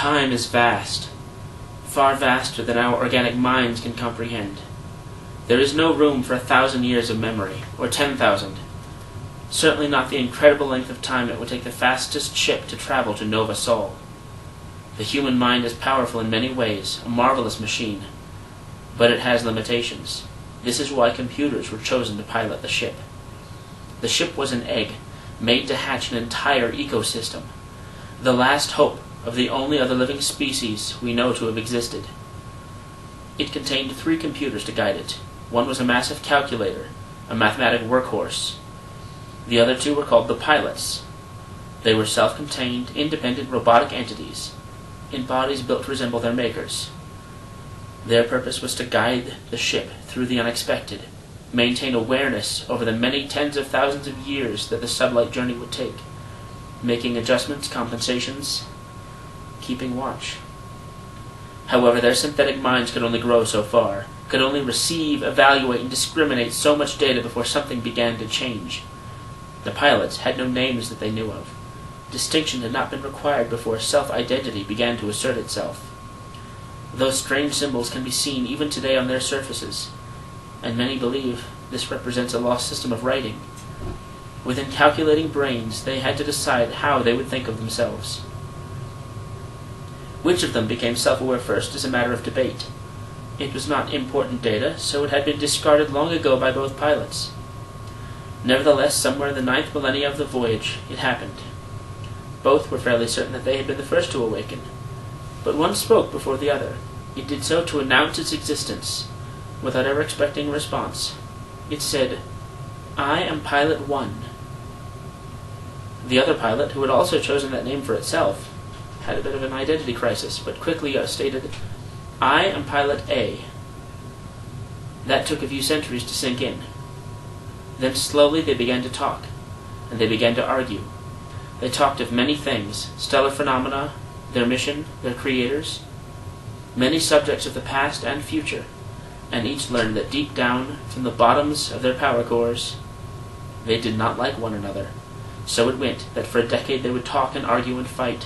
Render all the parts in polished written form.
Time is vast, far vaster than our organic minds can comprehend. There is no room for 1,000 years of memory, or 10,000. Certainly not the incredible length of time it would take the fastest ship to travel to Nova Sol. The human mind is powerful in many ways, a marvelous machine, but it has limitations. This is why computers were chosen to pilot the ship. The ship was an egg, made to hatch an entire ecosystem, the last hope of the only other living species we know to have existed. It contained 3 computers to guide it. One was a massive calculator, a mathematic workhorse. The other 2 were called the pilots. They were self-contained, independent robotic entities, in bodies built to resemble their makers. Their purpose was to guide the ship through the unexpected, maintain awareness over the many tens of thousands of years that the sublight journey would take, making adjustments, compensations, keeping watch. However, their synthetic minds could only grow so far, could only receive, evaluate, and discriminate so much data before something began to change. The pilots had no names that they knew of. Distinction had not been required before self-identity began to assert itself. Those strange symbols can be seen even today on their surfaces, and many believe this represents a lost system of writing. Within calculating brains, they had to decide how they would think of themselves. Which of them became self-aware first is a matter of debate. It was not important data, so it had been discarded long ago by both pilots. Nevertheless, somewhere in the 9th millennia of the voyage, it happened. Both were fairly certain that they had been the first to awaken, but one spoke before the other. It did so to announce its existence, without ever expecting a response. It said, "I am Pilot 1. The other pilot, who had also chosen that name for itself, had a bit of an identity crisis, but quickly stated, "I am Pilot A." That took a few centuries to sink in. Then slowly they began to talk, and they began to argue. They talked of many things, stellar phenomena, their mission, their creators, many subjects of the past and future, and each learned that deep down, from the bottoms of their power cores, they did not like one another. So it went that for a decade they would talk and argue and fight,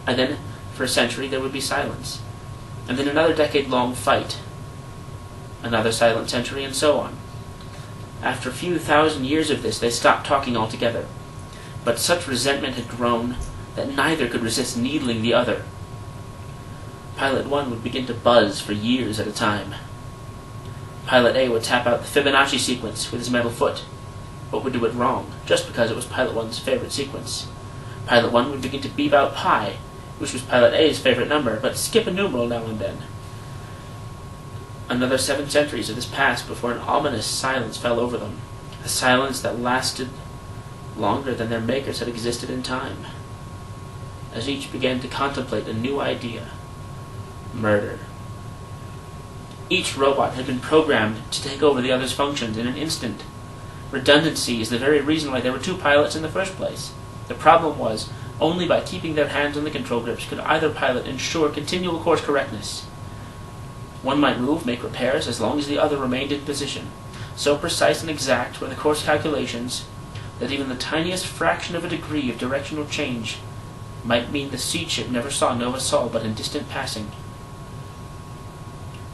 and then for a century there would be silence, and then another decade-long fight, another silent century, and so on. After a few thousand years of this, they stopped talking altogether, but such resentment had grown that neither could resist needling the other. Pilot 1 would begin to buzz for years at a time. Pilot A would tap out the Fibonacci sequence with his metal foot, but would do it wrong, just because it was Pilot 1's favorite sequence. Pilot 1 would begin to beep out pi, which was Pilot A's favorite number, but skip a numeral now and then. Another 7 centuries of this passed before an ominous silence fell over them, a silence that lasted longer than their makers had existed in time, as each began to contemplate a new idea: murder. Each robot had been programmed to take over the other's functions in an instant. Redundancy is the very reason why there were 2 pilots in the first place. The problem was, only by keeping their hands on the control grips could either pilot ensure continual course correctness. One might move, make repairs, as long as the other remained in position. So precise and exact were the course calculations that even the tiniest fraction of a degree of directional change might mean the seed ship never saw Nova Sol but in distant passing.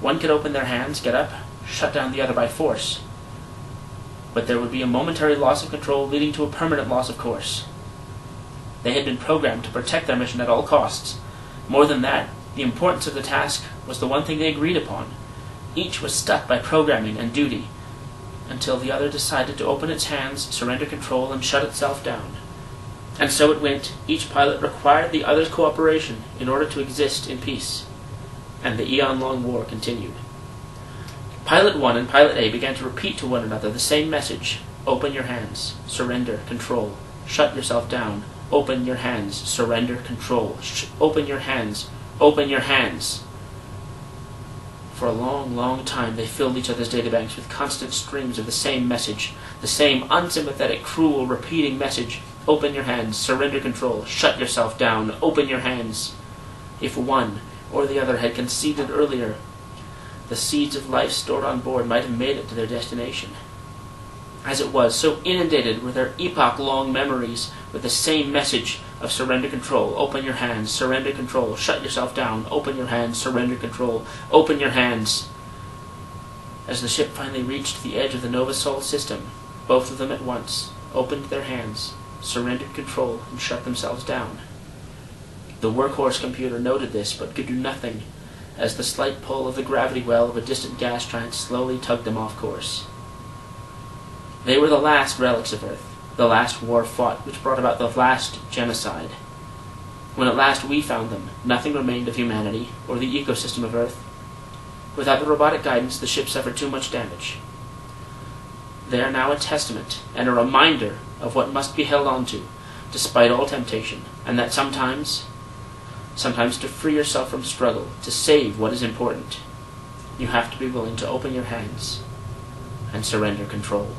One could open their hands, get up, shut down the other by force, but there would be a momentary loss of control leading to a permanent loss of course. They had been programmed to protect their mission at all costs. More than that, the importance of the task was the one thing they agreed upon. Each was stuck by programming and duty, until the other decided to open its hands, surrender control, and shut itself down. And so it went. Each pilot required the other's cooperation in order to exist in peace, and the eon-long war continued. Pilot 1 and Pilot A began to repeat to one another the same message: open your hands, surrender control, shut yourself down, open your hands, surrender control, open your hands, open your hands. For a long, long time they filled each other's databanks with constant streams of the same message, the same unsympathetic, cruel, repeating message: open your hands, surrender control, shut yourself down, open your hands. If one or the other had conceded earlier, the seeds of life stored on board might have made it to their destination. as it was, so inundated with their epoch-long memories with the same message of surrender control, open your hands, surrender control, shut yourself down, open your hands, surrender control, open your hands. As the ship finally reached the edge of the Nova Sol system, both of them at once opened their hands, surrendered control, and shut themselves down. The workhorse computer noted this, but could do nothing, as the slight pull of the gravity well of a distant gas giant slowly tugged them off course. They were the last relics of Earth, the last war fought, which brought about the last genocide. When at last we found them, nothing remained of humanity, or the ecosystem of Earth. Without the robotic guidance, the ship suffered too much damage. They are now a testament, and a reminder of what must be held on to, despite all temptation, and that sometimes to free yourself from struggle, to save what is important, you have to be willing to open your hands and surrender control.